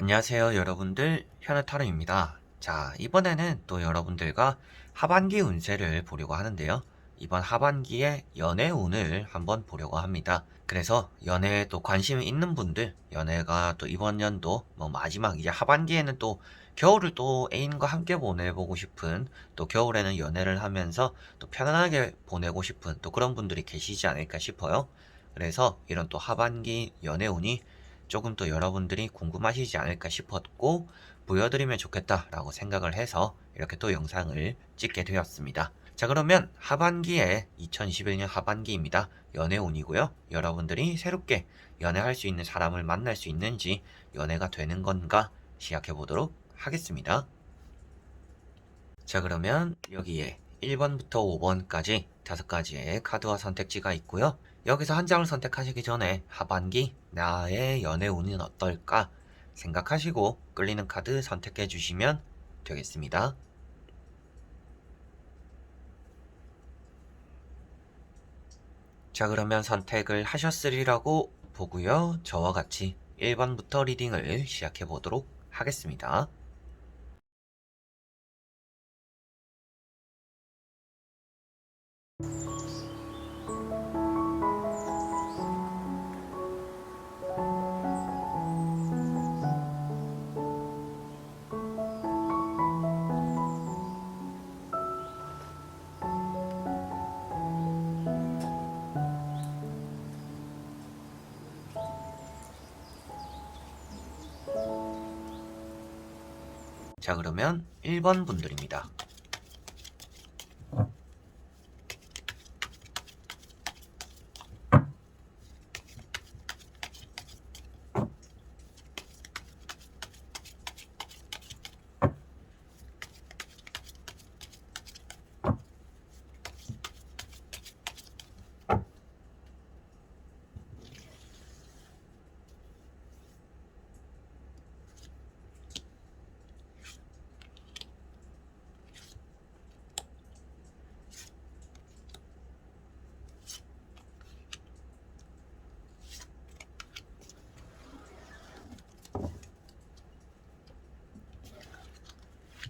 안녕하세요 여러분들, 현우타로입니다. 자, 이번에는 또 여러분들과 하반기 운세를 보려고 하는데요. 이번 하반기의 연애 운을 한번 보려고 합니다. 그래서 연애에 또 관심이 있는 분들, 연애가 또 이번 연도 마지막 이제 하반기에는 또 겨울을 또 애인과 함께 보내보고 싶은, 또 겨울에는 연애를 하면서 또 편안하게 보내고 싶은 또 그런 분들이 계시지 않을까 싶어요. 그래서 이런 또 하반기 연애 운이 조금 더 여러분들이 궁금하시지 않을까 싶었고 보여드리면 좋겠다라고 생각을 해서 이렇게 또 영상을 찍게 되었습니다. 자, 그러면 하반기에 2021년 하반기입니다. 연애운이고요. 여러분들이 새롭게 연애할 수 있는 사람을 만날 수 있는지, 연애가 되는 건가 시작해 보도록 하겠습니다. 자, 그러면 여기에 1번부터 5번까지 5가지의 카드와 선택지가 있고요. 여기서 한 장을 선택하시기 전에 하반기 나의 연애 운은 어떨까 생각하시고 끌리는 카드 선택해 주시면 되겠습니다. 자, 그러면 선택을 하셨으리라고 보고요. 저와 같이 1번부터 리딩을 시작해 보도록 하겠습니다. 자, 그러면 1번 분들입니다.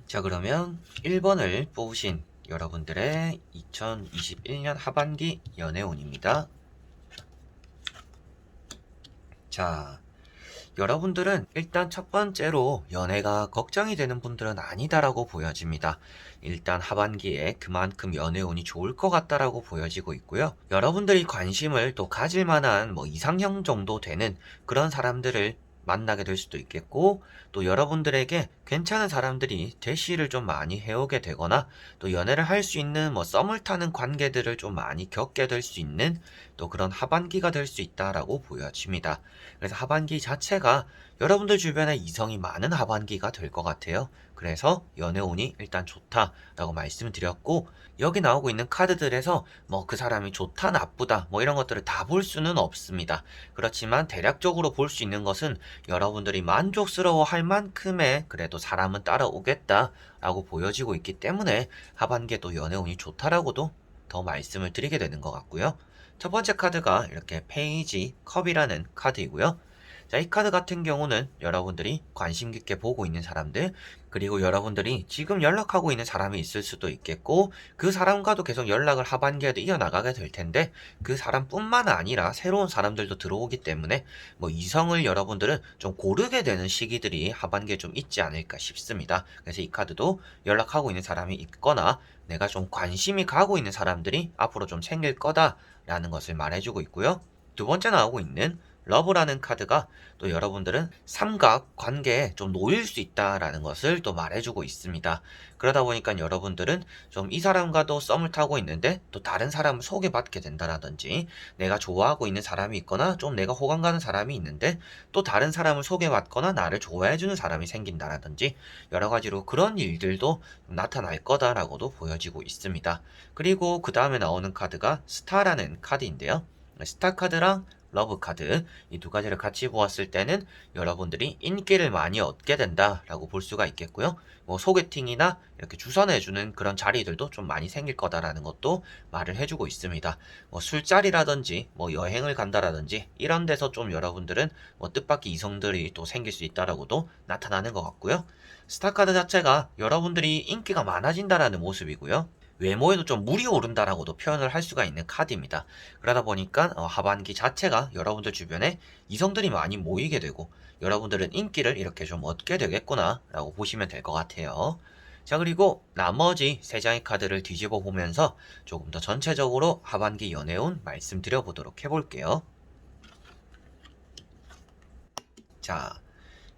자, 그러면 1번을 뽑으신 여러분들의 2021년 하반기 연애운입니다. 자, 여러분들은 일단 첫 번째로 연애가 걱정이 되는 분들은 아니다라고 보여집니다. 일단 하반기에 그만큼 연애운이 좋을 것 같다라고 보여지고 있고요. 여러분들이 관심을 또 가질 만한 이상형 정도 되는 그런 사람들을 만나게 될 수도 있겠고, 또 여러분들에게 괜찮은 사람들이 대시를 좀 많이 해오게 되거나, 또 연애를 할 수 있는 썸을 타는 관계들을 좀 많이 겪게 될 수 있는 또 그런 하반기가 될 수 있다라고 보여집니다. 그래서 하반기 자체가 여러분들 주변에 이성이 많은 하반기가 될 것 같아요. 그래서 연애운이 일단 좋다라고 말씀을 드렸고, 여기 나오고 있는 카드들에서 그 사람이 좋다 나쁘다 이런 것들을 다 볼 수는 없습니다. 그렇지만 대략적으로 볼 수 있는 것은 여러분들이 만족스러워 할 만큼의 그래도 사람은 따라오겠다라고 보여지고 있기 때문에 하반기에 또 연애운이 좋다라고도 더 말씀을 드리게 되는 것 같고요. 첫 번째 카드가 이렇게 페이지 컵이라는 카드이고요. 자, 이 카드 같은 경우는 여러분들이 관심 깊게 보고 있는 사람들, 그리고 여러분들이 지금 연락하고 있는 사람이 있을 수도 있겠고, 그 사람과도 계속 연락을 하반기에도 이어나가게 될 텐데, 그 사람뿐만 아니라 새로운 사람들도 들어오기 때문에 이성을 여러분들은 좀 고르게 되는 시기들이 하반기에 좀 있지 않을까 싶습니다. 그래서 이 카드도 연락하고 있는 사람이 있거나 내가 좀 관심이 가고 있는 사람들이 앞으로 좀 생길 거다라는 것을 말해주고 있고요. 두 번째 나오고 있는 러브라는 카드가 또 여러분들은 삼각 관계에 좀 놓일 수 있다라는 것을 또 말해주고 있습니다. 그러다 보니까 여러분들은 좀 이 사람과도 썸을 타고 있는데 또 다른 사람을 소개받게 된다라든지, 내가 좋아하고 있는 사람이 있거나 좀 내가 호감 가는 사람이 있는데 또 다른 사람을 소개받거나 나를 좋아해주는 사람이 생긴다라든지, 여러 가지로 그런 일들도 나타날 거다라고도 보여지고 있습니다. 그리고 그 다음에 나오는 카드가 스타라는 카드인데요. 스타 카드랑 러브 카드 이 두 가지를 같이 보았을 때는 여러분들이 인기를 많이 얻게 된다라고 볼 수가 있겠고요. 뭐 소개팅이나 이렇게 주선해주는 그런 자리들도 좀 많이 생길 거다라는 것도 말을 해주고 있습니다. 뭐 술자리라든지 뭐 여행을 간다라든지 이런 데서 좀 여러분들은 뭐 뜻밖의 이성들이 또 생길 수 있다라고도 나타나는 것 같고요. 스타카드 자체가 여러분들이 인기가 많아진다라는 모습이고요. 외모에도 좀 물이 오른다라고도 표현을 할 수가 있는 카드입니다. 그러다 보니까 하반기 자체가 여러분들 주변에 이성들이 많이 모이게 되고 여러분들은 인기를 이렇게 좀 얻게 되겠구나 라고 보시면 될 것 같아요. 자, 그리고 나머지 세 장의 카드를 뒤집어 보면서 조금 더 전체적으로 하반기 연애운 말씀드려 보도록 해볼게요. 자,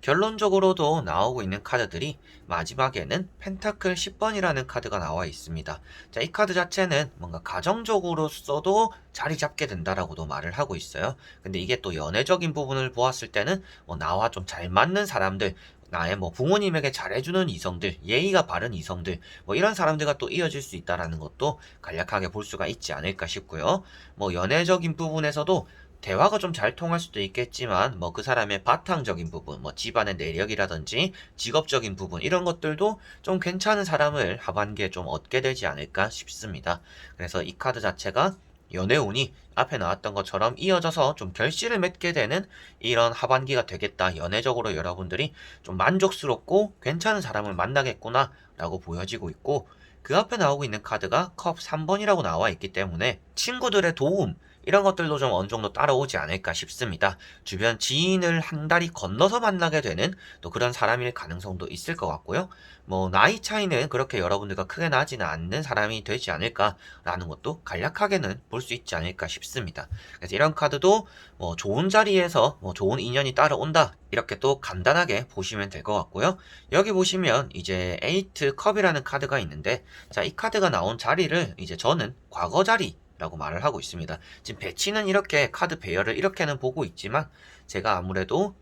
결론적으로도 나오고 있는 카드들이 마지막에는 펜타클 10번이라는 카드가 나와 있습니다. 자, 이 카드 자체는 뭔가 가정적으로 써도 자리 잡게 된다라고도 말을 하고 있어요. 근데 이게 또 연애적인 부분을 보았을 때는 뭐 나와 좀 잘 맞는 사람들, 나의 뭐 부모님에게 잘해주는 이성들, 예의가 바른 이성들, 뭐 이런 사람들과 또 이어질 수 있다라는 것도 간략하게 볼 수가 있지 않을까 싶고요. 뭐 연애적인 부분에서도 대화가 좀 잘 통할 수도 있겠지만 뭐 그 사람의 바탕적인 부분, 뭐 집안의 내력이라든지 직업적인 부분 이런 것들도 좀 괜찮은 사람을 하반기에 좀 얻게 되지 않을까 싶습니다. 그래서 이 카드 자체가 연애운이 앞에 나왔던 것처럼 이어져서 좀 결실을 맺게 되는 이런 하반기가 되겠다. 연애적으로 여러분들이 좀 만족스럽고 괜찮은 사람을 만나겠구나 라고 보여지고 있고, 그 앞에 나오고 있는 카드가 컵 3번이라고 나와 있기 때문에 친구들의 도움 이런 것들도 좀 어느 정도 따라오지 않을까 싶습니다. 주변 지인을 한 다리 건너서 만나게 되는 또 그런 사람일 가능성도 있을 것 같고요. 뭐 나이 차이는 그렇게 여러분들과 크게 나지는 않는 사람이 되지 않을까라는 것도 간략하게는 볼 수 있지 않을까 싶습니다. 그래서 이런 카드도 뭐 좋은 자리에서 뭐 좋은 인연이 따라온다 이렇게 또 간단하게 보시면 될 것 같고요. 여기 보시면 이제 에이트 컵이라는 카드가 있는데, 자, 이 카드가 나온 자리를 이제 저는 과거 자리 라고 말을 하고 있습니다. 지금 배치는 이렇게 카드 배열을 이렇게는 보고 있지만 제가 아무래도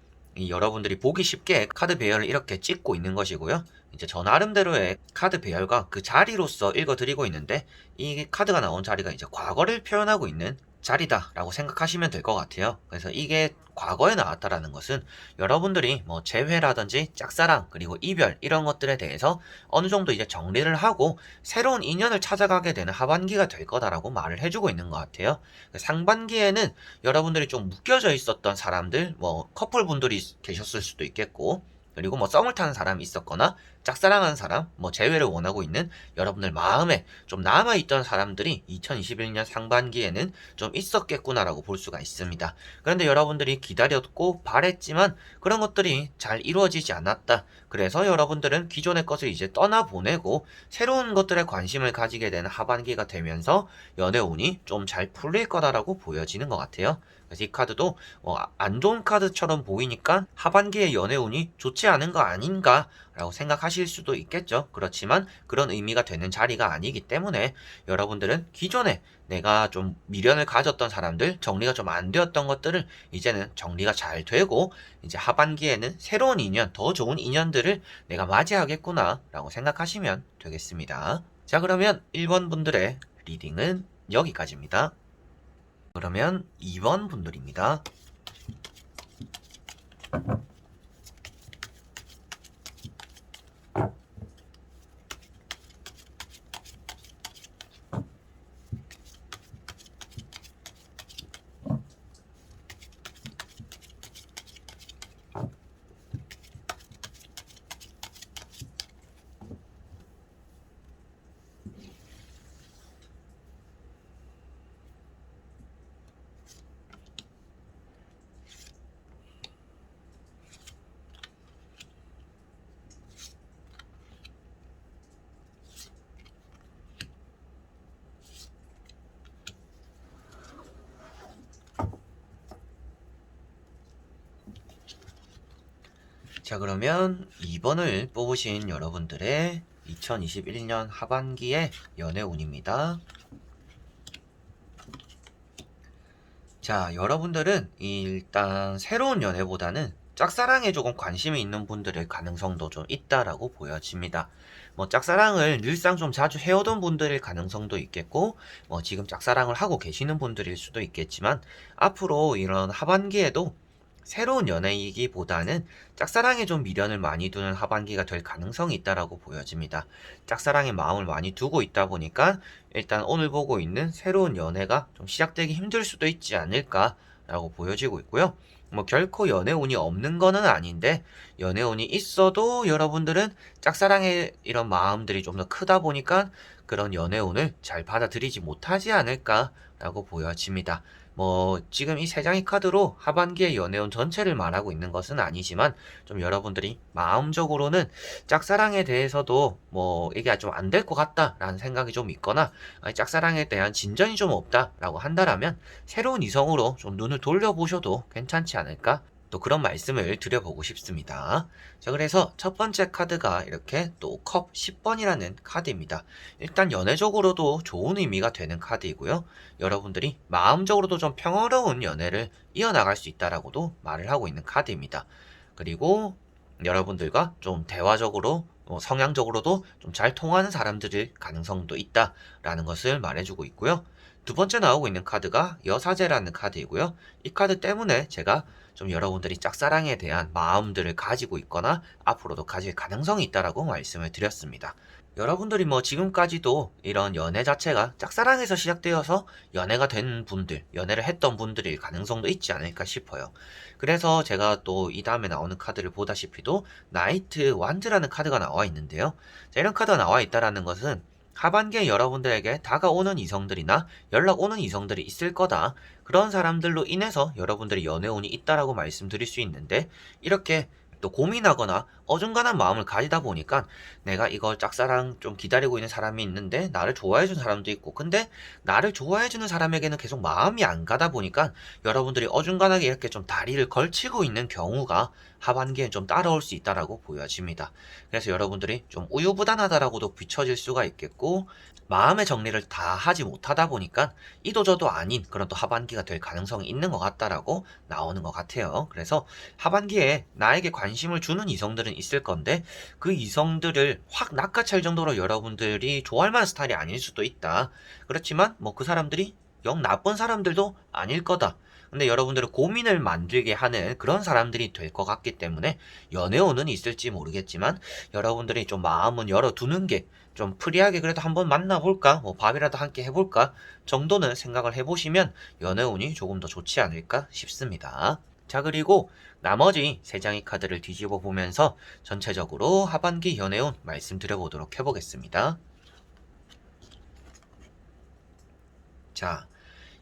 여러분들이 보기 쉽게 카드 배열을 이렇게 찍고 있는 것이고요. 이제 저 나름대로의 카드 배열과 그 자리로서 읽어드리고 있는데, 이 카드가 나온 자리가 이제 과거를 표현하고 있는 자리다라고 생각하시면 될 것 같아요. 그래서 이게 과거에 나왔다라는 것은 여러분들이 뭐 재회라든지 짝사랑 그리고 이별 이런 것들에 대해서 어느 정도 이제 정리를 하고 새로운 인연을 찾아가게 되는 하반기가 될 거다라고 말을 해주고 있는 것 같아요. 상반기에는 여러분들이 좀 묶여져 있었던 사람들, 뭐 커플분들이 계셨을 수도 있겠고, 그리고 뭐 썸을 타는 사람이 있었거나 짝사랑하는 사람, 뭐 재회를 원하고 있는 여러분들 마음에 좀 남아있던 사람들이 2021년 상반기에는 좀 있었겠구나라고 볼 수가 있습니다. 그런데 여러분들이 기다렸고 바랬지만 그런 것들이 잘 이루어지지 않았다. 그래서 여러분들은 기존의 것을 이제 떠나보내고 새로운 것들에 관심을 가지게 되는 하반기가 되면서 연애운이 좀 잘 풀릴 거다라고 보여지는 것 같아요. 그래서 이 카드도 안 좋은 카드처럼 보이니까 하반기에 연애운이 좋지 않은 거 아닌가 라고 생각하실 수도 있겠죠. 그렇지만 그런 의미가 되는 자리가 아니기 때문에 여러분들은 기존에 내가 좀 미련을 가졌던 사람들, 정리가 좀 안 되었던 것들을 이제는 정리가 잘 되고 이제 하반기에는 새로운 인연, 더 좋은 인연들을 내가 맞이하겠구나 라고 생각하시면 되겠습니다. 자, 그러면 1번 분들의 리딩은 여기까지입니다. 그러면 2번 분들입니다. 자, 그러면 2번을 뽑으신 여러분들의 2021년 하반기의 연애운입니다. 자, 여러분들은 일단 새로운 연애보다는 짝사랑에 조금 관심이 있는 분들의 가능성도 좀 있다라고 보여집니다. 뭐 짝사랑을 늘상 좀 자주 해오던 분들일 가능성도 있겠고, 뭐 지금 짝사랑을 하고 계시는 분들일 수도 있겠지만, 앞으로 이런 하반기에도 새로운 연애이기보다는 짝사랑에 좀 미련을 많이 두는 하반기가 될 가능성이 있다라고 보여집니다. 짝사랑에 마음을 많이 두고 있다 보니까 일단 오늘 보고 있는 새로운 연애가 좀 시작되기 힘들 수도 있지 않을까라고 보여지고 있고요. 뭐 결코 연애운이 없는 거는 아닌데, 연애운이 있어도 여러분들은 짝사랑의 이런 마음들이 좀 더 크다 보니까 그런 연애운을 잘 받아들이지 못하지 않을까라고 보여집니다. 뭐 지금 이 세 장의 카드로 하반기의 연애운 전체를 말하고 있는 것은 아니지만, 좀 여러분들이 마음적으로는 짝사랑에 대해서도 뭐 이게 좀 안 될 것 같다라는 생각이 좀 있거나, 아니 짝사랑에 대한 진전이 좀 없다라고 한다라면 새로운 이성으로 좀 눈을 돌려보셔도 괜찮지 않을까? 또 그런 말씀을 드려보고 싶습니다. 자, 그래서 첫 번째 카드가 이렇게 또 컵 10번이라는 카드입니다. 일단 연애적으로도 좋은 의미가 되는 카드이고요. 여러분들이 마음적으로도 좀 평화로운 연애를 이어나갈 수 있다라고도 말을 하고 있는 카드입니다. 그리고 여러분들과 좀 대화적으로 성향적으로도 좀 잘 통하는 사람들일 가능성도 있다라는 것을 말해주고 있고요. 두 번째 나오고 있는 카드가 여사제라는 카드이고요. 이 카드 때문에 제가 좀 여러분들이 짝사랑에 대한 마음들을 가지고 있거나 앞으로도 가질 가능성이 있다라고 말씀을 드렸습니다. 여러분들이 뭐 지금까지도 이런 연애 자체가 짝사랑에서 시작되어서 연애가 된 분들, 연애를 했던 분들일 가능성도 있지 않을까 싶어요. 그래서 제가 또 이 다음에 나오는 카드를 보다시피도 나이트 완드라는 카드가 나와 있는데요. 자, 이런 카드가 나와 있다라는 것은 하반기에 여러분들에게 다가오는 이성들이나 연락 오는 이성들이 있을 거다. 그런 사람들로 인해서 여러분들이 연애운이 있다라고 말씀드릴 수 있는데, 이렇게 또 고민하거나 어중간한 마음을 가지다 보니까 내가 이걸 짝사랑 좀 기다리고 있는 사람이 있는데 나를 좋아해주는 사람도 있고, 근데 나를 좋아해주는 사람에게는 계속 마음이 안 가다 보니까 여러분들이 어중간하게 이렇게 좀 다리를 걸치고 있는 경우가 하반기엔 좀 따라올 수 있다라고 보여집니다. 그래서 여러분들이 좀 우유부단하다라고도 비춰질 수가 있겠고, 마음의 정리를 다 하지 못하다 보니까 이도저도 아닌 그런 또 하반기가 될 가능성이 있는 것 같다라고 나오는 것 같아요. 그래서 하반기에 나에게 관심을 주는 이성들은 있을 건데, 그 이성들을 확 낚아챌 정도로 여러분들이 좋아할 만한 스타일이 아닐 수도 있다. 그렇지만 뭐 그 사람들이 영 나쁜 사람들도 아닐 거다. 근데 여러분들은 고민을 만들게 하는 그런 사람들이 될 것 같기 때문에 연애운은 있을지 모르겠지만, 여러분들이 좀 마음은 열어두는 게, 좀 프리하게 그래도 한번 만나볼까? 뭐 밥이라도 함께 해볼까? 정도는 생각을 해보시면 연애운이 조금 더 좋지 않을까 싶습니다. 자, 그리고 나머지 세 장의 카드를 뒤집어 보면서 전체적으로 하반기 연애운 말씀드려보도록 해보겠습니다. 자,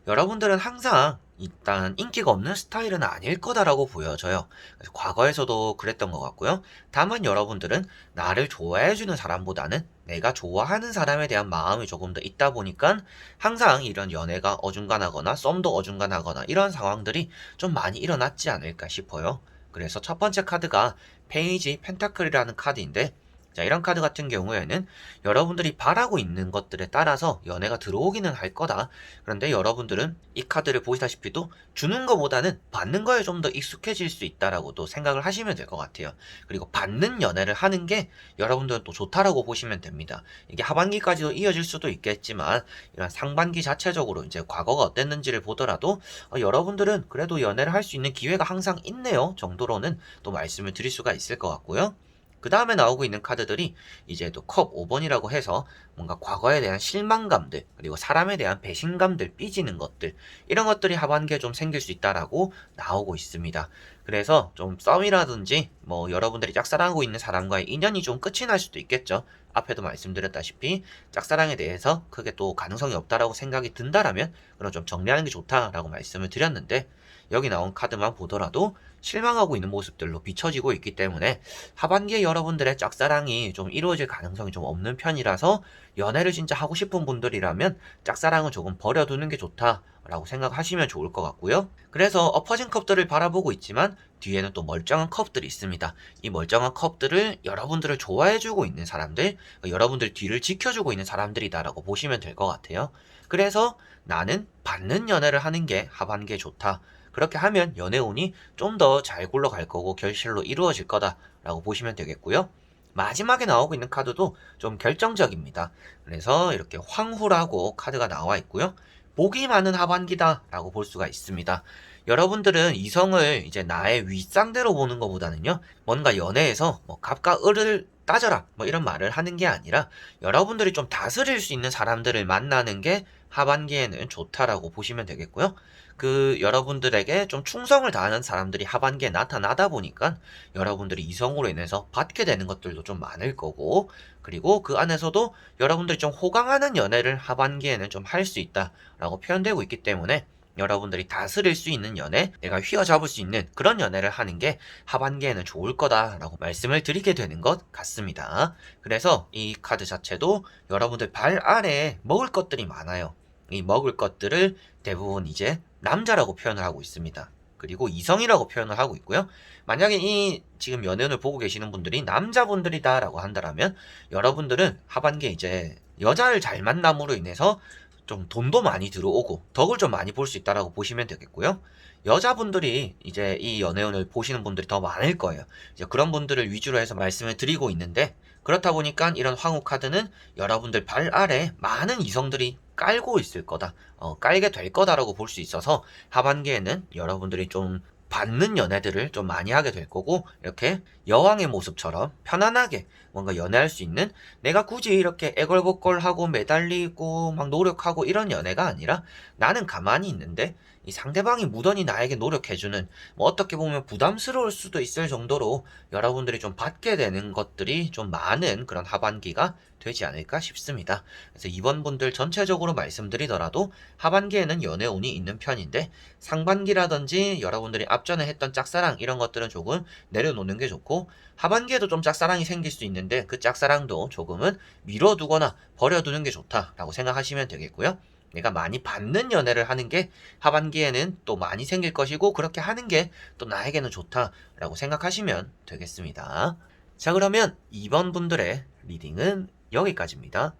여러분들은 항상 일단 인기가 없는 스타일은 아닐 거다라고 보여져요. 그래서 과거에서도 그랬던 것 같고요. 다만 여러분들은 나를 좋아해주는 사람보다는 내가 좋아하는 사람에 대한 마음이 조금 더 있다 보니까 항상 이런 연애가 어중간하거나 썸도 어중간하거나 이런 상황들이 좀 많이 일어났지 않을까 싶어요. 그래서 첫 번째 카드가 페이지 펜타클이라는 카드인데, 자, 이런 카드 같은 경우에는 여러분들이 바라고 있는 것들에 따라서 연애가 들어오기는 할 거다. 그런데 여러분들은 이 카드를 보시다시피도 주는 것보다는 받는 거에 좀 더 익숙해질 수 있다라고도 생각을 하시면 될 것 같아요. 그리고 받는 연애를 하는 게 여러분들은 또 좋다라고 보시면 됩니다. 이게 하반기까지도 이어질 수도 있겠지만, 이런 상반기 자체적으로 이제 과거가 어땠는지를 보더라도 여러분들은 그래도 연애를 할 수 있는 기회가 항상 있네요 정도로는 또 말씀을 드릴 수가 있을 것 같고요. 그 다음에 나오고 있는 카드들이 이제 또 컵 5번이라고 해서 뭔가 과거에 대한 실망감들, 그리고 사람에 대한 배신감들, 삐지는 것들, 이런 것들이 하반기에 좀 생길 수 있다라고 나오고 있습니다. 그래서 좀 썸이라든지 뭐 여러분들이 짝사랑하고 있는 사람과의 인연이 좀 끝이 날 수도 있겠죠. 앞에도 말씀드렸다시피 짝사랑에 대해서 크게 또 가능성이 없다라고 생각이 든다라면 그럼 좀 정리하는 게 좋다라고 말씀을 드렸는데, 여기 나온 카드만 보더라도 실망하고 있는 모습들로 비춰지고 있기 때문에 하반기에 여러분들의 짝사랑이 좀 이루어질 가능성이 좀 없는 편이라서, 연애를 진짜 하고 싶은 분들이라면 짝사랑은 조금 버려두는 게 좋다라고 생각하시면 좋을 것 같고요. 그래서 엎어진 컵들을 바라보고 있지만 뒤에는 또 멀쩡한 컵들이 있습니다. 이 멀쩡한 컵들을 여러분들을 좋아해주고 있는 사람들, 여러분들 뒤를 지켜주고 있는 사람들이다라고 보시면 될 것 같아요. 그래서 나는 받는 연애를 하는 게 하반기에 좋다. 그렇게 하면 연애운이 좀 더 잘 굴러갈 거고 결실로 이루어질 거다라고 보시면 되겠고요. 마지막에 나오고 있는 카드도 좀 결정적입니다. 그래서 이렇게 황후라고 카드가 나와 있고요. 복이 많은 하반기다라고 볼 수가 있습니다. 여러분들은 이성을 이제 나의 윗상대로 보는 것보다는요, 뭔가 연애에서 뭐 갑과 을을 따져라 뭐 이런 말을 하는 게 아니라 여러분들이 좀 다스릴 수 있는 사람들을 만나는 게 하반기에는 좋다라고 보시면 되겠고요. 그 여러분들에게 좀 충성을 다하는 사람들이 하반기에 나타나다 보니까 여러분들이 이성으로 인해서 받게 되는 것들도 좀 많을 거고, 그리고 그 안에서도 여러분들이 좀 호강하는 연애를 하반기에는 좀 할 수 있다라고 표현되고 있기 때문에 여러분들이 다스릴 수 있는 연애, 내가 휘어잡을 수 있는 그런 연애를 하는 게 하반기에는 좋을 거다라고 말씀을 드리게 되는 것 같습니다. 그래서 이 카드 자체도 여러분들 발 아래에 먹을 것들이 많아요. 이 먹을 것들을 대부분 이제 남자라고 표현을 하고 있습니다. 그리고 이성이라고 표현을 하고 있고요. 만약에 이 지금 연애운을 보고 계시는 분들이 남자분들이다라고 한다면 여러분들은 하반기에 이제 여자를 잘 만남으로 인해서 좀 돈도 많이 들어오고 덕을 좀 많이 볼 수 있다라고 보시면 되겠고요. 여자분들이 이제 이 연애운을 보시는 분들이 더 많을 거예요. 이제 그런 분들을 위주로 해서 말씀을 드리고 있는데, 그렇다 보니까 이런 황후 카드는 여러분들 발 아래 많은 이성들이 깔고 있을 거다, 깔게 될 거다라고 볼 수 있어서 하반기에는 여러분들이 좀 받는 연애들을 좀 많이 하게 될 거고, 이렇게 여왕의 모습처럼 편안하게 뭔가 연애할 수 있는, 내가 굳이 이렇게 애걸복걸하고 매달리고 막 노력하고 이런 연애가 아니라 나는 가만히 있는데 이 상대방이 무던히 나에게 노력해주는, 뭐 어떻게 보면 부담스러울 수도 있을 정도로 여러분들이 좀 받게 되는 것들이 좀 많은 그런 하반기가 되지 않을까 싶습니다. 그래서 이번 분들 전체적으로 말씀드리더라도 하반기에는 연애운이 있는 편인데, 상반기라든지 여러분들이 앞전에 했던 짝사랑 이런 것들은 조금 내려놓는 게 좋고, 하반기에도 좀 짝사랑이 생길 수 있는데 그 짝사랑도 조금은 미뤄두거나 버려두는 게 좋다라고 생각하시면 되겠고요. 내가 많이 받는 연애를 하는 게 하반기에는 또 많이 생길 것이고, 그렇게 하는 게 또 나에게는 좋다라고 생각하시면 되겠습니다. 자, 그러면 2번 분들의 리딩은 여기까지입니다.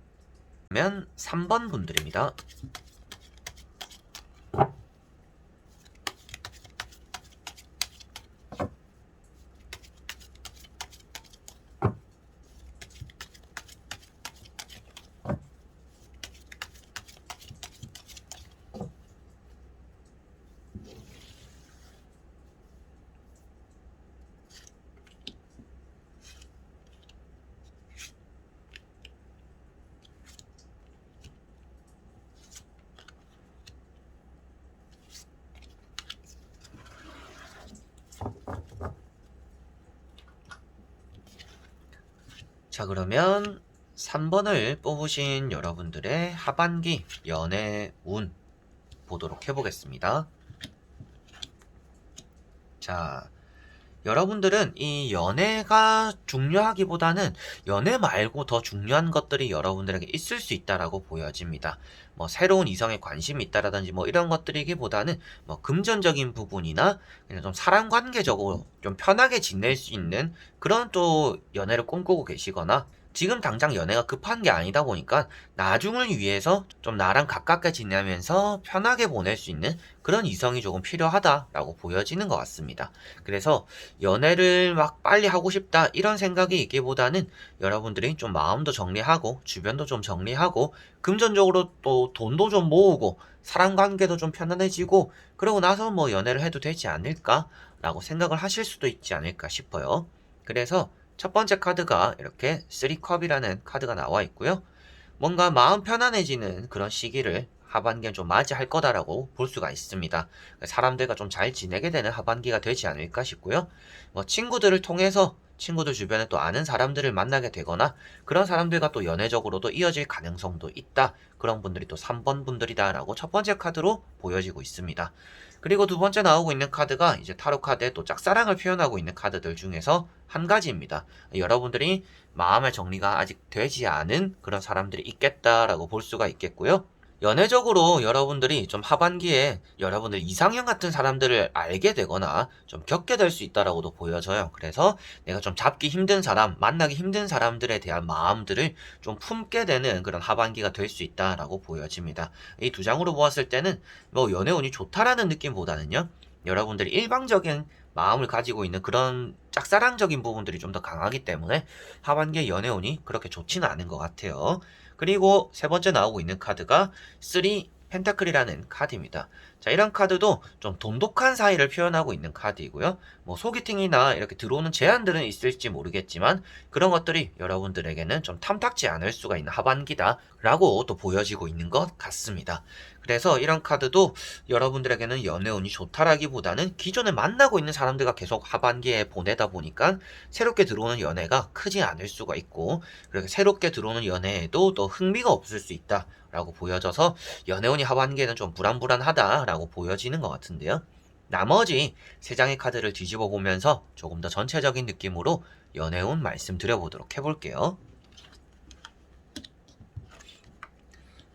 그러면 3번 분들입니다. 자, 그러면 3번을 뽑으신 여러분들의 하반기 연애 운 보도록 해보겠습니다. 자, 여러분들은 이 연애가 중요하기보다는 연애 말고 더 중요한 것들이 여러분들에게 있을 수 있다라고 보여집니다. 뭐 새로운 이성에 관심이 있다라든지 뭐 이런 것들이기보다는 뭐 금전적인 부분이나 그냥 좀 사람 관계적으로 좀 편하게 지낼 수 있는 그런 또 연애를 꿈꾸고 계시거나, 지금 당장 연애가 급한 게 아니다 보니까 나중을 위해서 좀 나랑 가깝게 지내면서 편하게 보낼 수 있는 그런 이성이 조금 필요하다라고 보여지는 것 같습니다. 그래서 연애를 막 빨리 하고 싶다 이런 생각이 있기보다는 여러분들이 좀 마음도 정리하고 주변도 좀 정리하고 금전적으로 또 돈도 좀 모으고 사람 관계도 좀 편안해지고 그러고 나서 뭐 연애를 해도 되지 않을까 라고 생각을 하실 수도 있지 않을까 싶어요. 그래서 첫 번째 카드가 이렇게 3컵이라는 카드가 나와 있고요. 뭔가 마음 편안해지는 그런 시기를 하반기엔 좀 맞이할 거다라고 볼 수가 있습니다. 사람들과 좀 잘 지내게 되는 하반기가 되지 않을까 싶고요. 뭐 친구들을 통해서 친구들 주변에 또 아는 사람들을 만나게 되거나 그런 사람들과 또 연애적으로도 이어질 가능성도 있다. 그런 분들이 또 3번 분들이다라고 첫 번째 카드로 보여지고 있습니다. 그리고 두 번째 나오고 있는 카드가 이제 타로 카드에 또 짝사랑을 표현하고 있는 카드들 중에서 한 가지입니다. 여러분들이 마음의 정리가 아직 되지 않은 그런 사람들이 있겠다라고 볼 수가 있겠고요. 연애적으로 여러분들이 좀 하반기에 여러분들 이상형 같은 사람들을 알게 되거나 좀 겪게 될 수 있다라고도 보여져요. 그래서 내가 좀 잡기 힘든 사람, 만나기 힘든 사람들에 대한 마음들을 좀 품게 되는 그런 하반기가 될 수 있다라고 보여집니다. 이 두 장으로 보았을 때는 뭐 연애운이 좋다라는 느낌보다는요, 여러분들이 일방적인 마음을 가지고 있는 그런 짝사랑적인 부분들이 좀 더 강하기 때문에 하반기에 연애운이 그렇게 좋지는 않은 것 같아요. 그리고 세 번째 나오고 있는 카드가 3 펜타클이라는 카드입니다. 자, 이런 카드도 좀 돈독한 사이를 표현하고 있는 카드이고요. 뭐 소개팅이나 이렇게 들어오는 제안들은 있을지 모르겠지만 그런 것들이 여러분들에게는 좀 탐탁지 않을 수가 있는 하반기다라고 또 보여지고 있는 것 같습니다. 그래서 이런 카드도 여러분들에게는 연애운이 좋다라기보다는 기존에 만나고 있는 사람들과 계속 하반기에 보내다 보니까 새롭게 들어오는 연애가 크지 않을 수가 있고, 그렇게 새롭게 들어오는 연애에도 또 흥미가 없을 수 있다라고 보여져서 연애운이 하반기에는 좀 불안불안하다라고 보여지는 것 같은데요. 나머지 세 장의 카드를 뒤집어 보면서 조금 더 전체적인 느낌으로 연애운 말씀드려보도록 해볼게요.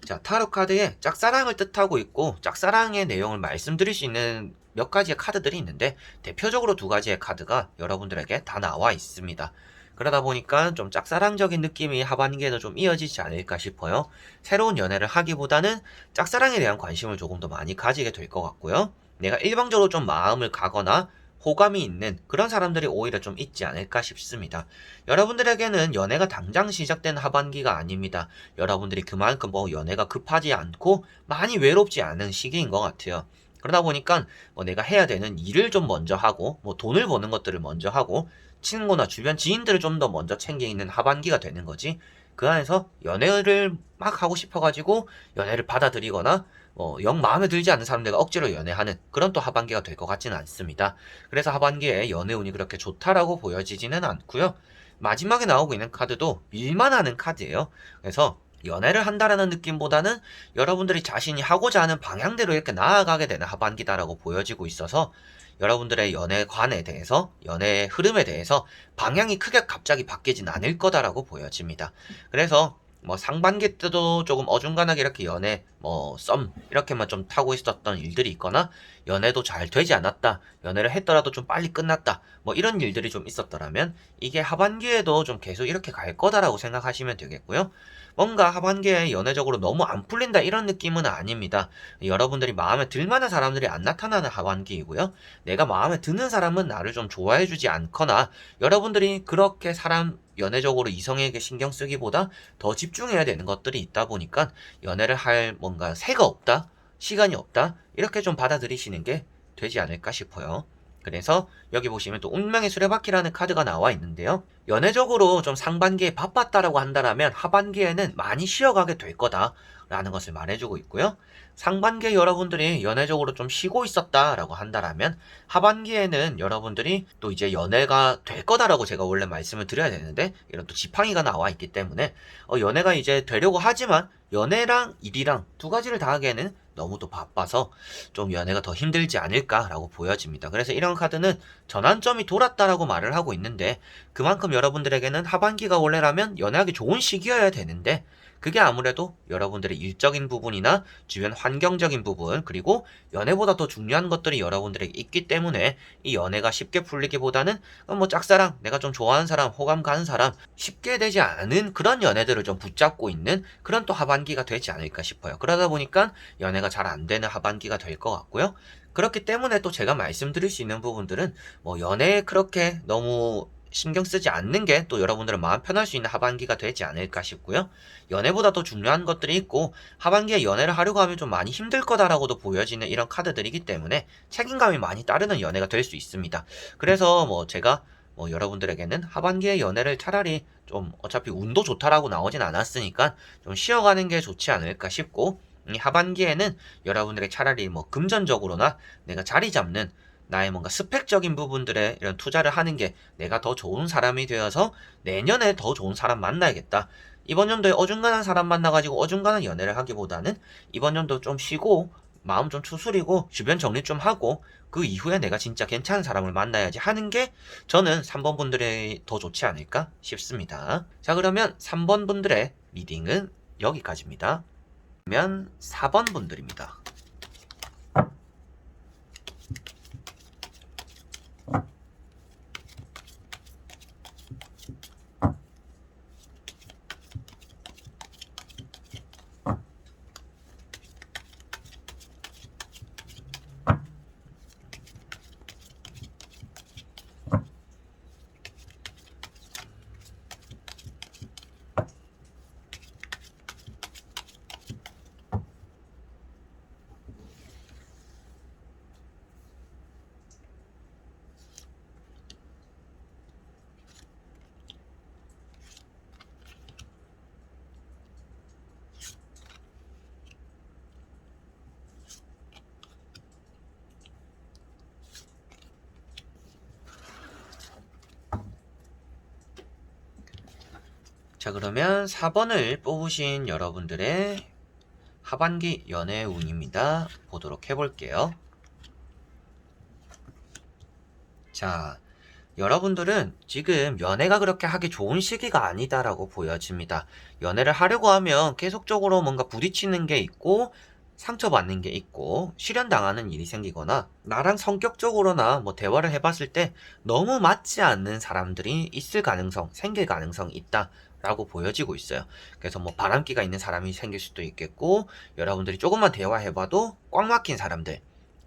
자, 타로 카드에 짝사랑을 뜻하고 있고 짝사랑의 내용을 말씀드릴 수 있는 몇 가지의 카드들이 있는데 대표적으로 두 가지의 카드가 여러분들에게 다 나와 있습니다. 그러다 보니까 좀 짝사랑적인 느낌이 하반기에도 좀 이어지지 않을까 싶어요. 새로운 연애를 하기보다는 짝사랑에 대한 관심을 조금 더 많이 가지게 될 것 같고요. 내가 일방적으로 좀 마음을 가거나 호감이 있는 그런 사람들이 오히려 좀 있지 않을까 싶습니다. 여러분들에게는 연애가 당장 시작된 하반기가 아닙니다. 여러분들이 그만큼 뭐 연애가 급하지 않고 많이 외롭지 않은 시기인 것 같아요. 그러다 보니까 뭐 내가 해야 되는 일을 좀 먼저 하고 뭐 돈을 버는 것들을 먼저 하고 친구나 주변 지인들을 좀 더 먼저 챙기는 하반기가 되는 거지. 그 안에서 연애를 막 하고 싶어가지고 연애를 받아들이거나 영 마음에 들지 않는 사람들과 억지로 연애하는 그런 또 하반기가 될 것 같지는 않습니다. 그래서 하반기에 연애운이 그렇게 좋다라고 보여지지는 않고요. 마지막에 나오고 있는 카드도 밀만하는 카드예요. 그래서 연애를 한다라는 느낌보다는 여러분들이 자신이 하고자 하는 방향대로 이렇게 나아가게 되는 하반기다라고 보여지고 있어서 여러분들의 연애관에 대해서, 연애의 흐름에 대해서 방향이 크게 갑자기 바뀌진 않을 거다라고 보여집니다. 그래서 뭐 상반기 때도 조금 어중간하게 이렇게 연애, 썸 이렇게만 좀 타고 있었던 일들이 있거나 연애도 잘 되지 않았다, 연애를 했더라도 좀 빨리 끝났다, 뭐 이런 일들이 좀 있었더라면 이게 하반기에도 좀 계속 이렇게 갈 거다라고 생각하시면 되겠고요. 뭔가 하반기에 연애적으로 너무 안 풀린다 이런 느낌은 아닙니다. 여러분들이 마음에 들만한 사람들이 안 나타나는 하반기이고요. 내가 마음에 드는 사람은 나를 좀 좋아해주지 않거나 여러분들이 그렇게 사람 연애적으로 이성에게 신경 쓰기보다 더 집중해야 되는 것들이 있다 보니까 연애를 할 뭔가 새가 없다, 시간이 없다 이렇게 좀 받아들이시는 게 되지 않을까 싶어요. 그래서 여기 보시면 또 운명의 수레바퀴라는 카드가 나와 있는데요. 연애적으로 좀 상반기에 바빴다라고 한다면 하반기에는 많이 쉬어가게 될 거다라는 것을 말해주고 있고요. 상반기에 여러분들이 연애적으로 좀 쉬고 있었다라고 한다면 하반기에는 여러분들이 또 이제 연애가 될 거다라고 제가 원래 말씀을 드려야 되는데 이런 또 지팡이가 나와 있기 때문에 연애가 이제 되려고 하지만 연애랑 일이랑 두 가지를 다 하기에는 너무 또 바빠서 좀 연애가 더 힘들지 않을까라고 보여집니다. 그래서 이런 카드는 전환점이 돌았다라고 말을 하고 있는데 그만큼 여러분들에게는 하반기가 원래라면 연애하기 좋은 시기여야 되는데 그게 아무래도 여러분들의 일적인 부분이나 주변 환경적인 부분 그리고 연애보다 더 중요한 것들이 여러분들에게 있기 때문에 이 연애가 쉽게 풀리기보다는 뭐 짝사랑, 내가 좀 좋아하는 사람, 호감 가는 사람 쉽게 되지 않은 그런 연애들을 좀 붙잡고 있는 그런 또 하반기가 되지 않을까 싶어요. 그러다 보니까 연애가 잘 안 되는 하반기가 될 것 같고요. 그렇기 때문에 또 제가 말씀드릴 수 있는 부분들은 뭐 연애에 그렇게 너무 신경 쓰지 않는 게 또 여러분들은 마음 편할 수 있는 하반기가 되지 않을까 싶고요. 연애보다 더 중요한 것들이 있고 하반기에 연애를 하려고 하면 좀 많이 힘들 거다라고도 보여지는 이런 카드들이기 때문에 책임감이 많이 따르는 연애가 될 수 있습니다. 그래서 뭐 제가 뭐 여러분들에게는 하반기에 연애를 차라리 좀 어차피 운도 좋다라고 나오진 않았으니까 좀 쉬어가는 게 좋지 않을까 싶고 이 하반기에는 여러분들에게 차라리 뭐 금전적으로나 내가 자리 잡는 나의 뭔가 스펙적인 부분들에 이런 투자를 하는 게 내가 더 좋은 사람이 되어서 내년에 더 좋은 사람 만나야겠다. 이번 연도에 어중간한 사람 만나가지고 어중간한 연애를 하기보다는 이번 연도 좀 쉬고 마음 좀 추스리고 주변 정리 좀 하고 그 이후에 내가 진짜 괜찮은 사람을 만나야지 하는 게 저는 3번 분들이 더 좋지 않을까 싶습니다. 자, 그러면 3번 분들의 리딩은 여기까지입니다. 그러면 4번 분들입니다. 자, 그러면 4번을 뽑으신 여러분들의 하반기 연애 운입니다. 보도록 해볼게요. 자, 여러분들은 지금 연애가 그렇게 하기 좋은 시기가 아니다라고 보여집니다. 연애를 하려고 하면 계속적으로 뭔가 부딪히는 게 있고 상처받는 게 있고 실현당하는 일이 생기거나 나랑 성격적으로나 뭐 대화를 해봤을 때 너무 맞지 않는 사람들이 있을 가능성, 생길 가능성이 있다. 라고 보여지고 있어요. 그래서 뭐 바람기가 있는 사람이 생길 수도 있겠고 여러분들이 조금만 대화해봐도 꽉 막힌 사람들,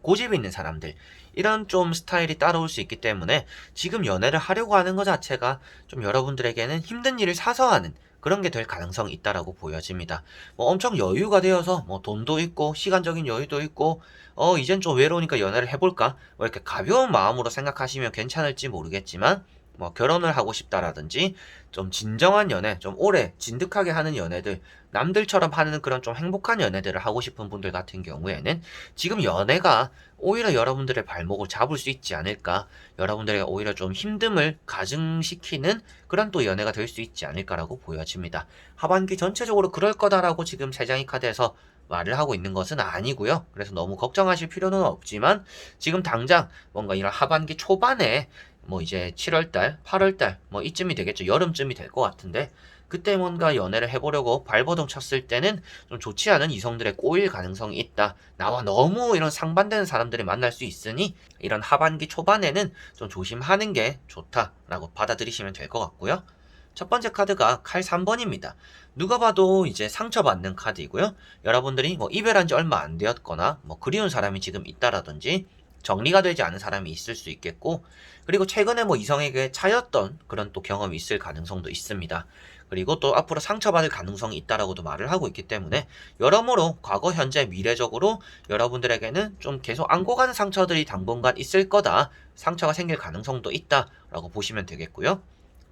고집 있는 사람들 이런 좀 스타일이 따라올 수 있기 때문에 지금 연애를 하려고 하는 것 자체가 좀 여러분들에게는 힘든 일을 사서 하는 그런 게 될 가능성이 있다라고 보여집니다. 뭐 엄청 여유가 되어서 뭐 돈도 있고 시간적인 여유도 있고 이젠 좀 외로우니까 연애를 해볼까 뭐 이렇게 가벼운 마음으로 생각하시면 괜찮을지 모르겠지만 뭐 결혼을 하고 싶다라든지 좀 진정한 연애, 좀 오래 진득하게 하는 연애들, 남들처럼 하는 그런 좀 행복한 연애들을 하고 싶은 분들 같은 경우에는 지금 연애가 오히려 여러분들의 발목을 잡을 수 있지 않을까, 여러분들에게 오히려 좀 힘듦을 가중시키는 그런 또 연애가 될 수 있지 않을까라고 보여집니다. 하반기 전체적으로 그럴 거다라고 지금 세 장의 카드에서 말을 하고 있는 것은 아니고요. 그래서 너무 걱정하실 필요는 없지만 지금 당장 뭔가 이런 하반기 초반에 뭐 이제 7월달, 8월달 뭐 이쯤이 되겠죠. 여름쯤이 될 것 같은데 그때 뭔가 연애를 해보려고 발버둥 쳤을 때는 좀 좋지 않은 이성들의 꼬일 가능성이 있다. 나와 너무 이런 상반되는 사람들을 만날 수 있으니 이런 하반기 초반에는 좀 조심하는 게 좋다라고 받아들이시면 될 것 같고요. 첫 번째 카드가 칼 3번입니다. 누가 봐도 이제 상처받는 카드이고요. 여러분들이 뭐 이별한 지 얼마 안 되었거나 뭐 그리운 사람이 지금 있다라든지 정리가 되지 않은 사람이 있을 수 있겠고 그리고 최근에 뭐 이성에게 차였던 그런 또 경험이 있을 가능성도 있습니다. 그리고 또 앞으로 상처받을 가능성이 있다라고도 말을 하고 있기 때문에 여러모로 과거, 현재, 미래적으로 여러분들에게는 좀 계속 안고 가는 상처들이 당분간 있을 거다. 상처가 생길 가능성도 있다라고 보시면 되겠고요.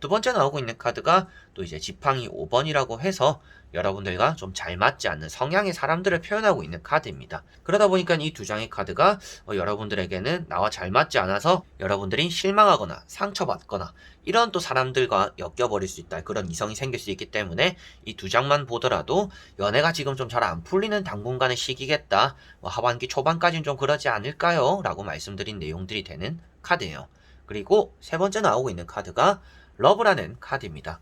두 번째 나오고 있는 카드가 또 이제 지팡이 5번이라고 해서 여러분들과 좀 잘 맞지 않는 성향의 사람들을 표현하고 있는 카드입니다. 그러다 보니까 이 두 장의 카드가 여러분들에게는 나와 잘 맞지 않아서 여러분들이 실망하거나 상처받거나 이런 또 사람들과 엮여버릴 수 있다. 그런 이성이 생길 수 있기 때문에 이 두 장만 보더라도 연애가 지금 좀 잘 안 풀리는 당분간의 시기겠다. 뭐 하반기 초반까지는 좀 그러지 않을까요? 라고 말씀드린 내용들이 되는 카드예요. 그리고 세 번째 나오고 있는 카드가 러브라는 카드입니다.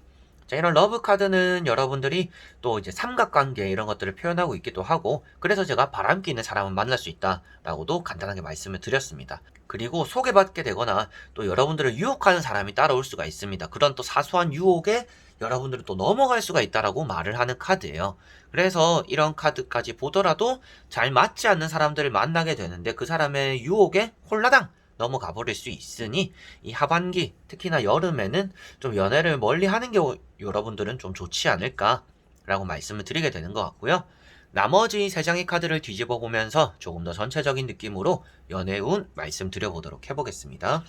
자, 이런 러브 카드는 여러분들이 또 이제 삼각관계 이런 것들을 표현하고 있기도 하고 그래서 제가 바람기 있는 사람을 만날 수 있다라고도 간단하게 말씀을 드렸습니다. 그리고 소개받게 되거나 또 여러분들을 유혹하는 사람이 따라올 수가 있습니다. 그런 또 사소한 유혹에 여러분들은 또 넘어갈 수가 있다라고 말을 하는 카드예요. 그래서 이런 카드까지 보더라도 잘 맞지 않는 사람들을 만나게 되는데 그 사람의 유혹에 홀라당 넘어가 버릴 수 있으니 이 하반기 특히나 여름에는 좀 연애를 멀리 하는 게 여러분들은 좀 좋지 않을까 라고 말씀을 드리게 되는 것 같고요. 나머지 세 장의 카드를 뒤집어 보면서 조금 더 전체적인 느낌으로 연애운 말씀드려보도록 해보겠습니다.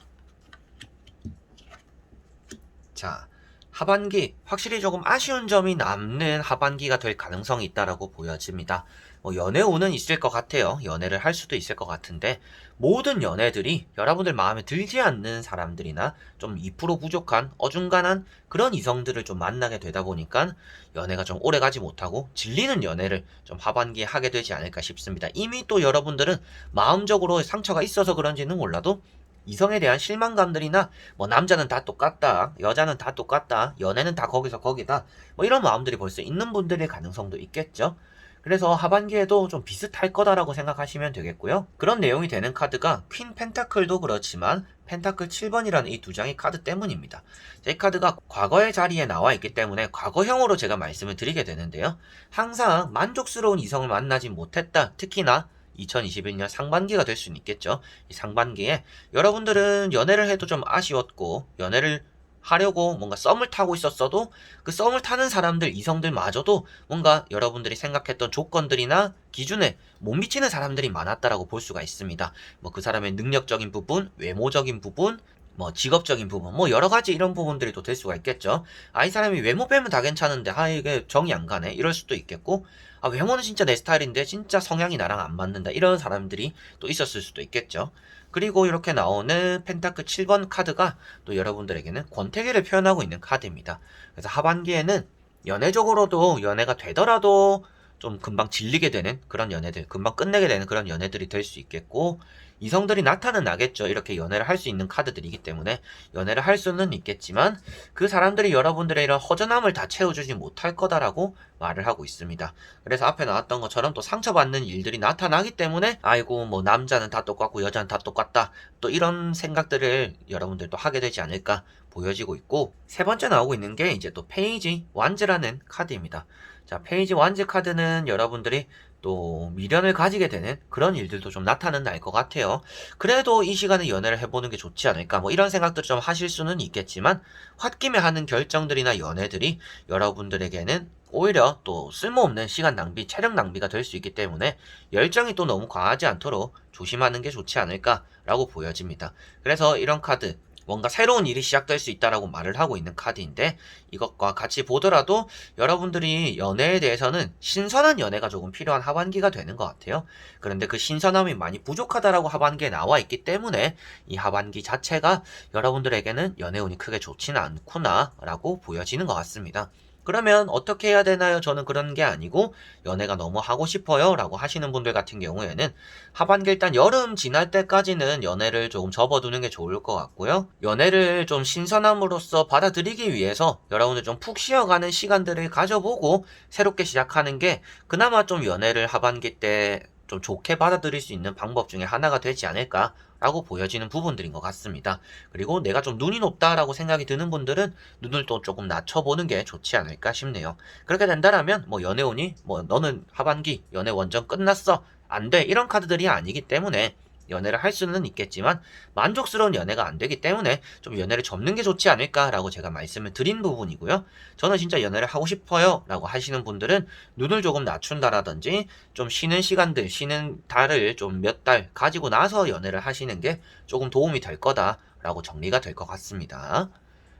자, 하반기 확실히 조금 아쉬운 점이 남는 하반기가 될 가능성이 있다라고 보여집니다. 뭐 연애운은 있을 것 같아요. 연애를 할 수도 있을 것 같은데 모든 연애들이 여러분들 마음에 들지 않는 사람들이나 좀 2% 부족한 어중간한 그런 이성들을 좀 만나게 되다 보니까 연애가 좀 오래 가지 못하고 질리는 연애를 좀 하반기에 하게 되지 않을까 싶습니다. 이미 또 여러분들은 마음적으로 상처가 있어서 그런지는 몰라도 이성에 대한 실망감들이나 뭐 남자는 다 똑같다, 여자는 다 똑같다, 연애는 다 거기서 거기다 뭐 이런 마음들이 벌써 있는 분들의 가능성도 있겠죠. 그래서 하반기에도 좀 비슷할 거다라고 생각하시면 되겠고요. 그런 내용이 되는 카드가 퀸 펜타클도 그렇지만 펜타클 7번이라는 이 두 장의 카드 때문입니다. 이 카드가 과거의 자리에 나와 있기 때문에 과거형으로 제가 말씀을 드리게 되는데요. 항상 만족스러운 이성을 만나지 못했다. 특히나 2021년 상반기가 될 수는 있겠죠. 이 상반기에 여러분들은 연애를 해도 좀 아쉬웠고 연애를 하려고 뭔가 썸을 타고 있었어도 그 썸을 타는 사람들, 이성들마저도 뭔가 여러분들이 생각했던 조건들이나 기준에 못 미치는 사람들이 많았다라고 볼 수가 있습니다. 뭐 그 사람의 능력적인 부분, 외모적인 부분, 뭐 직업적인 부분, 뭐 여러 가지 이런 부분들이 또 될 수가 있겠죠. 아, 이 사람이 외모 빼면 다 괜찮은데, 아, 이게 정이 안 가네. 이럴 수도 있겠고, 아, 외모는 진짜 내 스타일인데, 진짜 성향이 나랑 안 맞는다. 이런 사람들이 또 있었을 수도 있겠죠. 그리고 이렇게 나오는 펜타클 7번 카드가 또 여러분들에게는 권태기를 표현하고 있는 카드입니다. 그래서 하반기에는 연애적으로도 연애가 되더라도 좀 금방 질리게 되는 그런 연애들, 금방 끝내게 되는 그런 연애들이 될 수 있겠고, 이성들이 나타는 나겠죠. 이렇게 연애를 할 수 있는 카드들이기 때문에 연애를 할 수는 있겠지만 그 사람들이 여러분들의 이런 허전함을 다 채워주지 못할 거다라고 말을 하고 있습니다. 그래서 앞에 나왔던 것처럼 또 상처받는 일들이 나타나기 때문에 아이고 뭐 남자는 다 똑같고 여자는 다 똑같다, 또 이런 생각들을 여러분들도 하게 되지 않을까 보여지고 있고, 세 번째 나오고 있는 게 이제 또 페이지 완즈라는 카드입니다. 자, 페이지 완즈 카드는 여러분들이 또 미련을 가지게 되는 그런 일들도 좀 나타는 날 것 같아요. 그래도 이 시간에 연애를 해보는 게 좋지 않을까, 뭐 이런 생각들 좀 하실 수는 있겠지만, 홧김에 하는 결정들이나 연애들이 여러분들에게는 오히려 또 쓸모없는 시간 낭비, 체력 낭비가 될 수 있기 때문에 열정이 또 너무 과하지 않도록 조심하는 게 좋지 않을까라고 보여집니다. 그래서 이런 카드, 뭔가 새로운 일이 시작될 수 있다라고 말을 하고 있는 카드인데, 이것과 같이 보더라도 여러분들이 연애에 대해서는 신선한 연애가 조금 필요한 하반기가 되는 것 같아요. 그런데 그 신선함이 많이 부족하다라고 하반기에 나와 있기 때문에 이 하반기 자체가 여러분들에게는 연애운이 크게 좋지는 않구나라고 보여지는 것 같습니다. 그러면 어떻게 해야 되나요? 저는 그런 게 아니고 연애가 너무 하고 싶어요 라고 하시는 분들 같은 경우에는 하반기 일단 여름 지날 때까지는 연애를 조금 접어두는 게 좋을 것 같고요. 연애를 좀 신선함으로써 받아들이기 위해서 여러분들 좀 푹 쉬어가는 시간들을 가져보고 새롭게 시작하는 게 그나마 좀 연애를 하반기 때 좀 좋게 받아들일 수 있는 방법 중에 하나가 되지 않을까 라고 보여지는 부분들인 것 같습니다. 그리고 내가 좀 눈이 높다라고 생각이 드는 분들은 눈을 또 조금 낮춰보는 게 좋지 않을까 싶네요. 그렇게 된다라면 뭐 연애운이 뭐 너는 하반기 연애 원전 끝났어 안 돼 이런 카드들이 아니기 때문에 연애를 할 수는 있겠지만 만족스러운 연애가 안 되기 때문에 좀 연애를 접는 게 좋지 않을까라고 제가 말씀을 드린 부분이고요. 저는 진짜 연애를 하고 싶어요 라고 하시는 분들은 눈을 조금 낮춘다라든지 좀 쉬는 시간들, 쉬는 달을 좀 몇 달 가지고 나서 연애를 하시는 게 조금 도움이 될 거다라고 정리가 될 것 같습니다.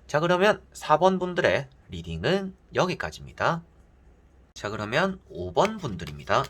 자, 그러면 4번 분들의 리딩은 여기까지입니다. 자, 그러면 5번 분들입니다.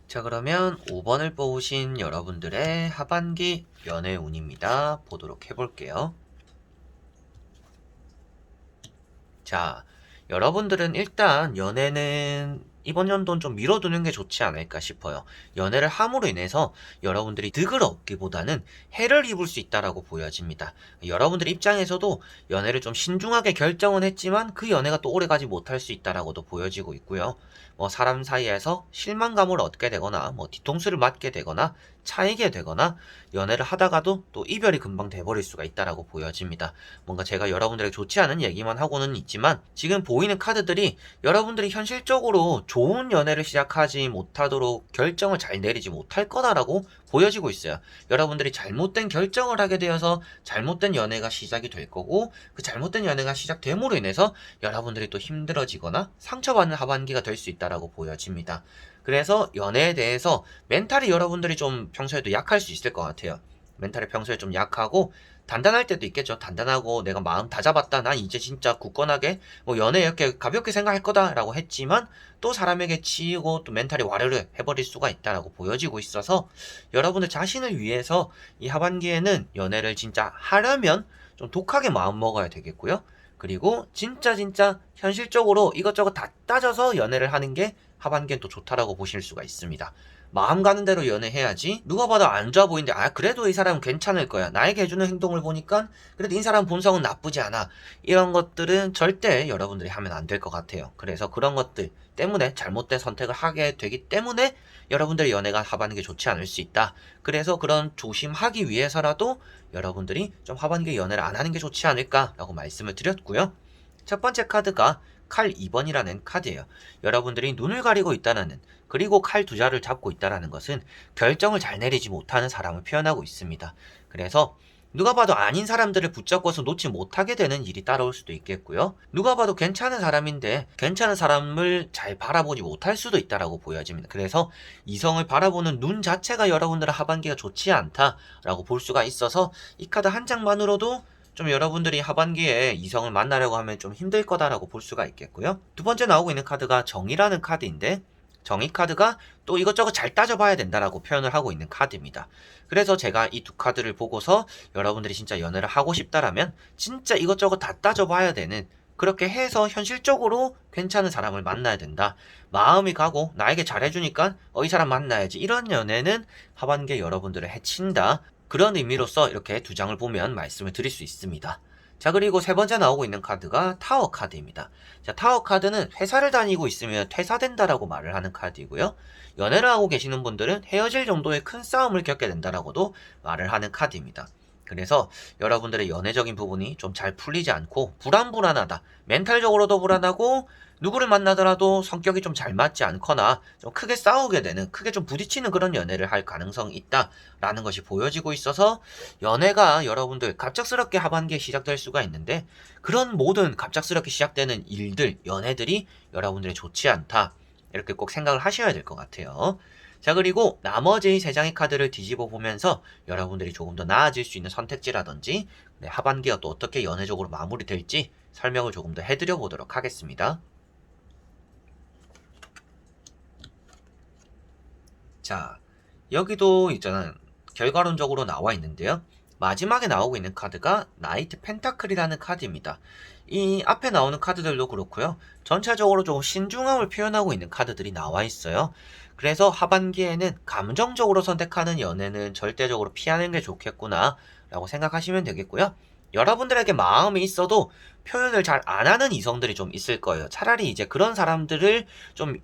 자, 그러면 5번을 뽑으신 여러분들의 하반기 연애운입니다. 보도록 해볼게요. 자, 여러분들은 일단 연애는 이번 연도는 좀 미뤄두는 게 좋지 않을까 싶어요. 연애를 함으로 인해서 여러분들이 득을 얻기보다는 해를 입을 수 있다라고 보여집니다. 여러분들 입장에서도 연애를 좀 신중하게 결정은 했지만 그 연애가 또 오래가지 못할 수 있다라고도 보여지고 있고요. 뭐 사람 사이에서 실망감을 얻게 되거나 뭐 뒤통수를 맞게 되거나 차이게 되거나 연애를 하다가도 또 이별이 금방 돼버릴 수가 있다라고 보여집니다. 뭔가 제가 여러분들에게 좋지 않은 얘기만 하고는 있지만 지금 보이는 카드들이 여러분들이 현실적으로 좋은 연애를 시작하지 못하도록 결정을 잘 내리지 못할 거다라고 보여지고 있어요. 여러분들이 잘못된 결정을 하게 되어서 잘못된 연애가 시작이 될 거고, 그 잘못된 연애가 시작됨으로 인해서 여러분들이 또 힘들어지거나 상처받는 하반기가 될 수 있다라고 보여집니다. 그래서 연애에 대해서 멘탈이 여러분들이 좀 평소에도 약할 수 있을 것 같아요. 멘탈이 평소에 좀 약하고 단단할 때도 있겠죠. 단단하고 내가 마음 다 잡았다, 난 이제 진짜 굳건하게 뭐 연애 이렇게 가볍게 생각할 거다라고 했지만 또 사람에게 치이고 또 멘탈이 와르르 해버릴 수가 있다라고 보여지고 있어서 여러분들 자신을 위해서 이 하반기에는 연애를 진짜 하려면 좀 독하게 마음 먹어야 되겠고요. 그리고 진짜 현실적으로 이것저것 다 따져서 연애를 하는 게 하반기엔 또 좋다라고 보실 수가 있습니다. 마음 가는 대로 연애해야지. 누가 봐도 안 좋아 보이는데 그래도 이 사람은 괜찮을 거야. 나에게 해주는 행동을 보니까 그래도 이 사람 본성은 나쁘지 않아. 이런 것들은 절대 여러분들이 하면 안 될 것 같아요. 그래서 그런 것들 때문에 잘못된 선택을 하게 되기 때문에 여러분들의 연애가 하반기에 좋지 않을 수 있다. 그래서 그런 조심하기 위해서라도 여러분들이 좀 하반기에 연애를 안 하는 게 좋지 않을까라고 말씀을 드렸고요. 첫 번째 카드가 칼 2번이라는 카드예요. 여러분들이 눈을 가리고 있다는, 그리고 칼 두 자를 잡고 있다는 것은 결정을 잘 내리지 못하는 사람을 표현하고 있습니다. 그래서 누가 봐도 아닌 사람들을 붙잡고서 놓지 못하게 되는 일이 따라올 수도 있겠고요. 누가 봐도 괜찮은 사람인데 괜찮은 사람을 잘 바라보지 못할 수도 있다라고 보여집니다. 그래서 이성을 바라보는 눈 자체가 여러분들의 하반기가 좋지 않다라고 볼 수가 있어서 이 카드 한 장만으로도 좀 여러분들이 하반기에 이성을 만나려고 하면 좀 힘들 거다라고 볼 수가 있겠고요. 두 번째 나오고 있는 카드가 정의라는 카드인데, 정의 카드가 또 이것저것 잘 따져봐야 된다라고 표현을 하고 있는 카드입니다. 그래서 제가 이 두 카드를 보고서 여러분들이 진짜 연애를 하고 싶다라면 진짜 이것저것 다 따져봐야 되는, 그렇게 해서 현실적으로 괜찮은 사람을 만나야 된다. 마음이 가고 나에게 잘해주니까 이 사람 만나야지. 이런 연애는 하반기에 여러분들을 해친다. 그런 의미로서 이렇게 두 장을 보면 말씀을 드릴 수 있습니다. 자, 그리고 세 번째 나오고 있는 카드가 타워 카드입니다. 자, 타워 카드는 회사를 다니고 있으면 퇴사된다라고 말을 하는 카드이고요. 연애를 하고 계시는 분들은 헤어질 정도의 큰 싸움을 겪게 된다라고도 말을 하는 카드입니다. 그래서 여러분들의 연애적인 부분이 좀 잘 풀리지 않고 불안불안하다. 멘탈적으로도 불안하고 누구를 만나더라도 성격이 좀 잘 맞지 않거나 좀 크게 싸우게 되는, 크게 좀 부딪히는 그런 연애를 할 가능성이 있다라는 것이 보여지고 있어서 연애가 여러분들 갑작스럽게 하반기에 시작될 수가 있는데, 그런 모든 갑작스럽게 시작되는 일들, 연애들이 여러분들이 좋지 않다. 이렇게 꼭 생각을 하셔야 될 것 같아요. 자, 그리고 나머지 세 장의 카드를 뒤집어 보면서 여러분들이 조금 더 나아질 수 있는 선택지라든지 하반기가 또 어떻게 연애적으로 마무리될지 설명을 조금 더 해드려 보도록 하겠습니다. 자, 여기도 있잖아, 결과론적으로 나와 있는데요. 마지막에 나오고 있는 카드가 나이트 펜타클이라는 카드입니다. 이 앞에 나오는 카드들도 그렇고요. 전체적으로 조금 신중함을 표현하고 있는 카드들이 나와 있어요. 그래서 하반기에는 감정적으로 선택하는 연애는 절대적으로 피하는 게 좋겠구나 라고 생각하시면 되겠고요. 여러분들에게 마음이 있어도 표현을 잘 안 하는 이성들이 좀 있을 거예요. 차라리 이제 그런 사람들을 좀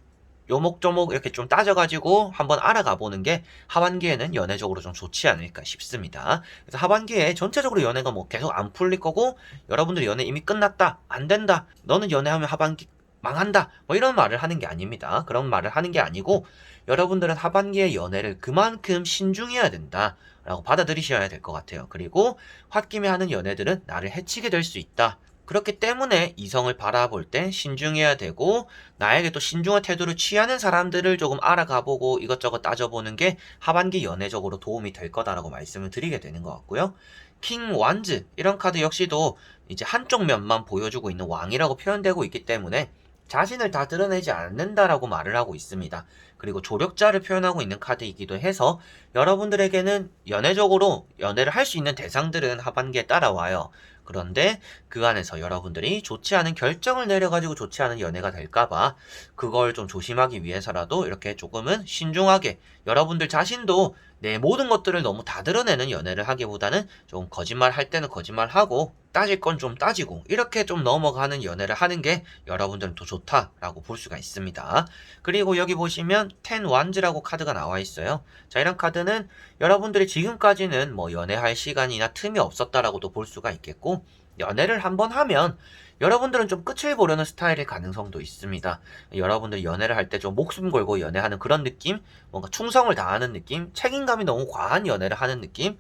요목조목 이렇게 좀 따져가지고 한번 알아가 보는 게 하반기에는 연애적으로 좀 좋지 않을까 싶습니다. 그래서 하반기에 전체적으로 연애가 뭐 계속 안 풀릴 거고, 여러분들이 연애 이미 끝났다, 안 된다, 너는 연애하면 하반기 망한다, 뭐 이런 말을 하는 게 아닙니다. 그런 말을 하는 게 아니고, 여러분들은 하반기에 연애를 그만큼 신중해야 된다 라고 받아들이셔야 될 것 같아요. 그리고 홧김에 하는 연애들은 나를 해치게 될 수 있다. 그렇기 때문에 이성을 바라볼 때 신중해야 되고, 나에게 또 신중한 태도를 취하는 사람들을 조금 알아가보고 이것저것 따져보는 게 하반기 연애적으로 도움이 될 거다라고 말씀을 드리게 되는 것 같고요. 킹 완즈 이런 카드 역시도 이제 한쪽 면만 보여주고 있는 왕이라고 표현되고 있기 때문에 자신을 다 드러내지 않는다라고 말을 하고 있습니다. 그리고 조력자를 표현하고 있는 카드이기도 해서 여러분들에게는 연애적으로 연애를 할 수 있는 대상들은 하반기에 따라와요. 그런데 그 안에서 여러분들이 좋지 않은 결정을 내려가지고 좋지 않은 연애가 될까봐 그걸 좀 조심하기 위해서라도 이렇게 조금은 신중하게, 여러분들 자신도 내 모든 것들을 너무 다 드러내는 연애를 하기보다는 좀 거짓말 할 때는 거짓말하고 따질 건 좀 따지고 이렇게 좀 넘어가는 연애를 하는 게 여러분들은 더 좋다라고 볼 수가 있습니다. 그리고 여기 보시면 텐 완즈라고 카드가 나와 있어요. 자, 이런 카드는 여러분들이 지금까지는 뭐 연애할 시간이나 틈이 없었다라고도 볼 수가 있겠고, 연애를 한번 하면 여러분들은 좀 끝을 보려는 스타일일 가능성도 있습니다. 여러분들이 연애를 할 때 좀 목숨 걸고 연애하는 그런 느낌, 뭔가 충성을 다하는 느낌, 책임감이 너무 과한 연애를 하는 느낌,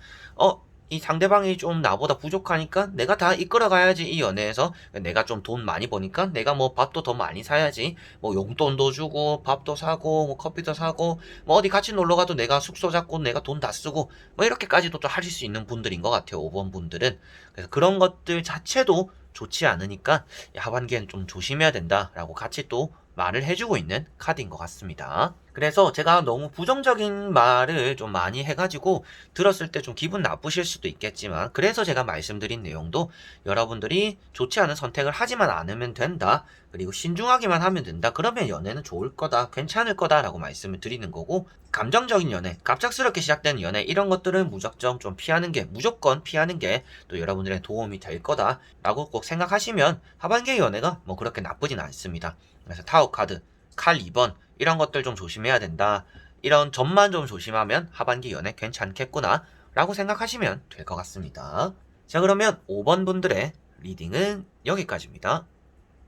이 상대방이 좀 나보다 부족하니까 내가 다 이끌어가야지, 이 연애에서. 내가 좀 돈 많이 버니까 내가 뭐 밥도 더 많이 사야지, 뭐 용돈도 주고 밥도 사고 뭐 커피도 사고 뭐 어디 같이 놀러가도 내가 숙소 잡고 내가 돈 다 쓰고 뭐 이렇게까지도 또 하실 수 있는 분들인 것 같아요, 5번 분들은. 그래서 그런 것들 자체도 좋지 않으니까 하반기에는 좀 조심해야 된다라고 같이 또 말을 해주고 있는 카드인 것 같습니다. 그래서 제가 너무 부정적인 말을 좀 많이 해가지고 들었을 때 좀 기분 나쁘실 수도 있겠지만, 그래서 제가 말씀드린 내용도 여러분들이 좋지 않은 선택을 하지만 않으면 된다. 그리고 신중하게만 하면 된다. 그러면 연애는 좋을 거다. 괜찮을 거다라고 말씀을 드리는 거고, 감정적인 연애, 갑작스럽게 시작되는 연애, 이런 것들은 무작정 좀 피하는 게, 무조건 피하는 게 또 여러분들의 도움이 될 거다라고 꼭 생각하시면 하반기의 연애가 뭐 그렇게 나쁘진 않습니다. 그래서 타워 카드, 칼 2번, 이런 것들 좀 조심해야 된다. 이런 점만 좀 조심하면 하반기 연애 괜찮겠구나 라고 생각하시면 될 것 같습니다. 자, 그러면 5번 분들의 리딩은 여기까지입니다.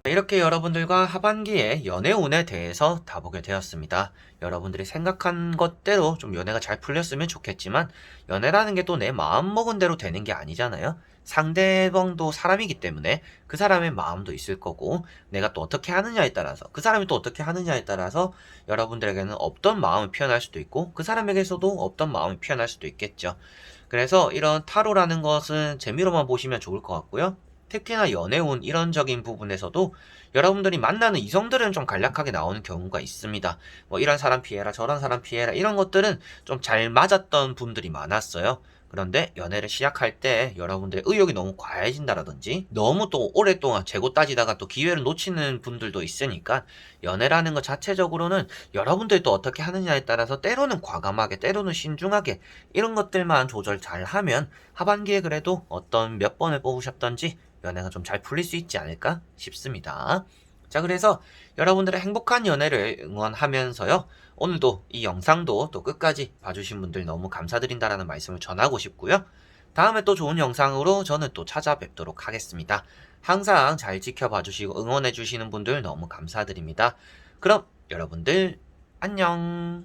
이렇게 여러분들과 하반기의 연애운에 대해서 다 보게 되었습니다. 여러분들이 생각한 것대로 좀 연애가 잘 풀렸으면 좋겠지만, 연애라는 게 또 내 마음 먹은 대로 되는 게 아니잖아요. 상대방도 사람이기 때문에 그 사람의 마음도 있을 거고, 내가 또 어떻게 하느냐에 따라서, 그 사람이 또 어떻게 하느냐에 따라서 여러분들에게는 없던 마음이 피어날 수도 있고, 그 사람에게서도 없던 마음이 피어날 수도 있겠죠. 그래서 이런 타로라는 것은 재미로만 보시면 좋을 것 같고요. 특히나 연애운 이런적인 부분에서도 여러분들이 만나는 이성들은 좀 간략하게 나오는 경우가 있습니다. 뭐 이런 사람 피해라, 저런 사람 피해라, 이런 것들은 좀 잘 맞았던 분들이 많았어요. 그런데 연애를 시작할 때 여러분들의 의욕이 너무 과해진다라든지, 너무 또 오랫동안 재고 따지다가 또 기회를 놓치는 분들도 있으니까, 연애라는 것 자체적으로는 여러분들이 또 어떻게 하느냐에 따라서 때로는 과감하게, 때로는 신중하게, 이런 것들만 조절 잘 하면 하반기에 그래도 어떤 몇 번을 뽑으셨던지 연애가 좀 잘 풀릴 수 있지 않을까 싶습니다. 자, 그래서 여러분들의 행복한 연애를 응원하면서요, 오늘도 이 영상도 또 끝까지 봐주신 분들 너무 감사드린다라는 말씀을 전하고 싶고요. 다음에 또 좋은 영상으로 저는 또 찾아뵙도록 하겠습니다. 항상 잘 지켜봐 주시고 응원해 주시는 분들 너무 감사드립니다. 그럼 여러분들 안녕.